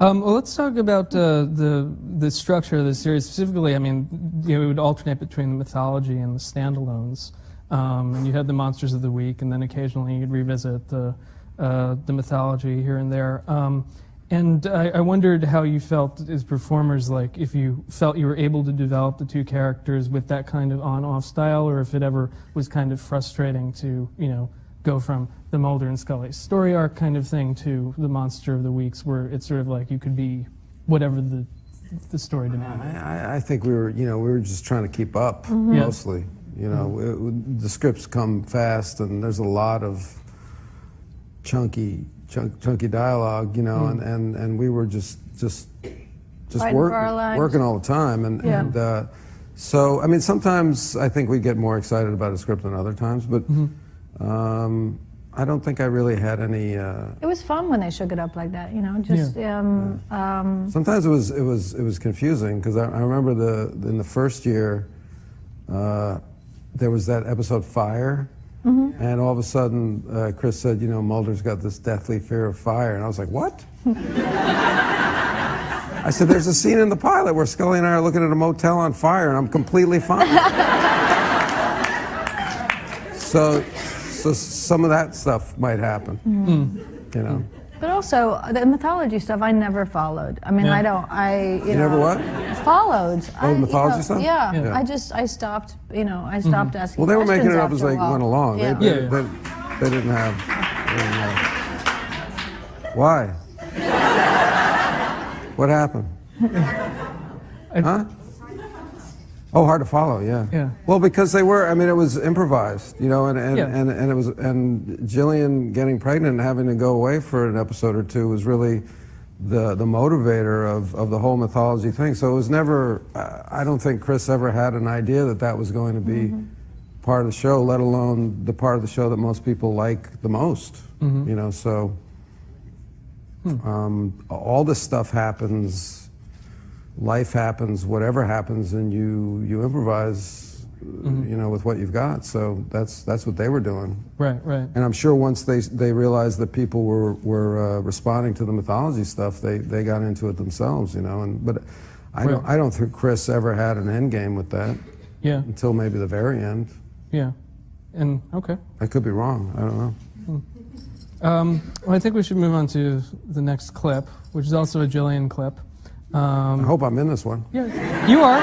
Well, let's talk about the structure of the series specifically. I mean, it would alternate between the mythology and the standalones, and you had the monsters of the week, and then occasionally you'd revisit the mythology here and there. And I wondered how you felt as performers, like if you felt you were able to develop the two characters with that kind of on-off style, or if it ever was kind of frustrating to, go from the Mulder and Scully story arc kind of thing to the Monster of the Weeks, where it's sort of like you could be whatever the story demanded. I think we were just trying to keep up mostly. The scripts come fast, and there's a lot of chunky dialogue, and we were just working all the time, and so I mean sometimes I think we get more excited about a script than other times, but. I don't think I really had any. It was fun when they shook it up like that, Sometimes it was confusing because I remember in the first year there was that episode Fire, and all of a sudden Chris said, Mulder's got this deathly fear of fire, and I was like, what? I said, there's a scene in the pilot where Scully and I are looking at a motel on fire, and I'm completely fine. So some of that stuff might happen, But also, the mythology stuff I never followed. I mean, You never what? Followed. Oh, the mythology stuff? Yeah. I stopped, I stopped asking Well, they were questions making it up as after a they while. went along. Yeah. They didn't have. Why? What happened? Huh? Oh, hard to follow, yeah. Well, because they were, it was improvised, and it was, and Jillian getting pregnant and having to go away for an episode or two was really the motivator of the whole mythology thing. So it was never, I don't think Chris ever had an idea that was going to be part of the show, let alone the part of the show that most people like the most, so all this stuff happens. Life happens, whatever happens, and you improvise, with what you've got. So that's what they were doing. Right. And I'm sure once they realized that people were responding to the mythology stuff, they got into it themselves, But I don't think Chris ever had an end game with that. Yeah. Until maybe the very end. Yeah. And okay. I could be wrong. I don't know. Well, I think we should move on to the next clip, which is also a Jillian clip. I hope I'm in this one. Yeah, you are.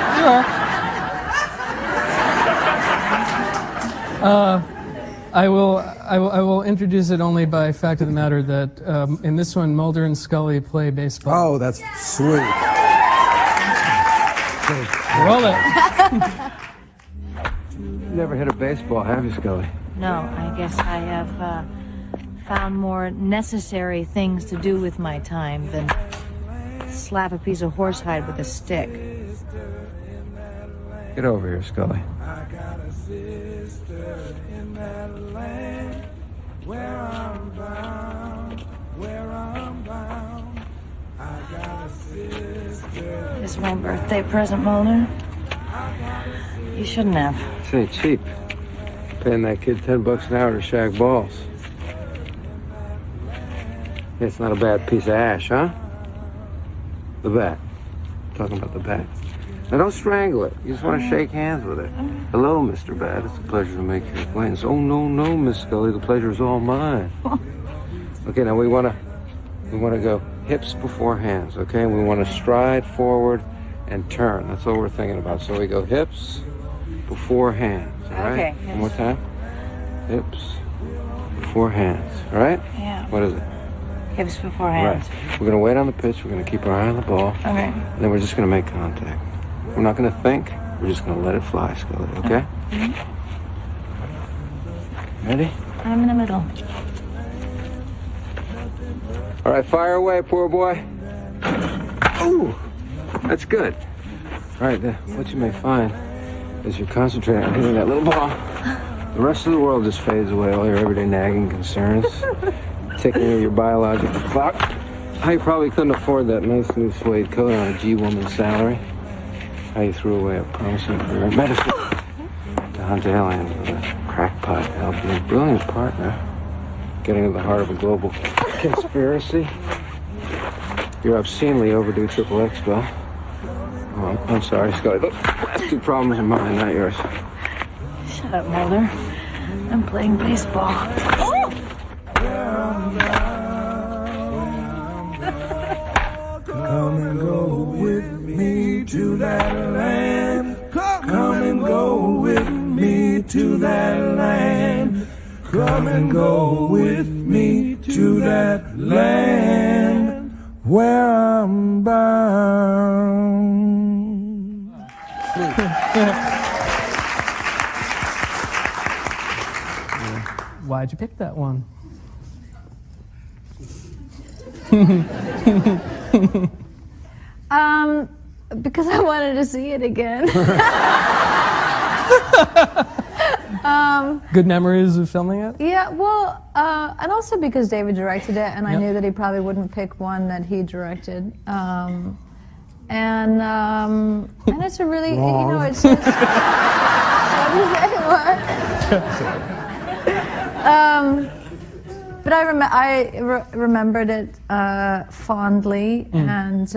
I will introduce it only by fact of the matter that in this one, Mulder and Scully play baseball. Oh, that's sweet. Roll it. You never hit a baseball, have you, Scully? No, I guess I have found more necessary things to do with my time than slap a piece of horsehide with a stick. Get over here, Scully. This is my birthday present, Mulder. You shouldn't have. This ain't cheap. Paying that kid $10 an hour to shag balls. It's not a bad piece of ash, huh? The bat. I'm talking about the bat. Now don't strangle it. You just want to shake hands with it. Hello, Mr. Bat. It's a pleasure to make your acquaintance. Oh, no, Miss Scully. The pleasure is all mine. Okay, now we want to go hips before hands, okay? We want to stride forward and turn. That's what we're thinking about. So we go hips before hands, all right? Okay. One more time. Hips before hands, all right? Yeah. What is it? Hips before hands. Right. We're going to wait on the pitch. We're going to keep our eye on the ball. Okay. And then we're just going to make contact. We're not going to think. We're just going to let it fly, Scully, okay? Ready? I'm in the middle. All right, fire away, poor boy. Ooh, that's good. All right, what you may find is you're concentrating on hitting that little ball. The rest of the world just fades away, all your everyday nagging concerns. Taking your biological clock. How you probably couldn't afford that nice new suede coat on a G-woman's salary. How you threw away a promising career in medicine to hunt aliens with a crackpot to help your brilliant partner getting to the heart of a global conspiracy. your obscenely overdue XXX bill. Oh, I'm sorry, Scully. Look, last two problems are mine, not yours. Shut up, Mulder. I'm playing baseball. Oh! Come and go with me to that land. Come and go with me to that land. Come and go with me to that land where I'm bound. Why'd you pick that one? Because I wanted to see it again. Good memories of filming it? Yeah, well, and also because David directed it, and I knew that he probably wouldn't pick one that he directed. And it's a really, Wrong. you know, it's just, but I remembered it fondly, and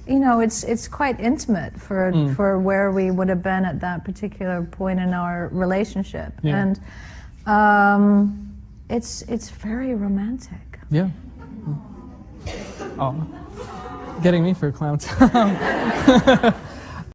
you know, it's quite intimate for where we would have been at that particular point in our relationship, and it's very romantic. Yeah. Oh, getting me for a clown.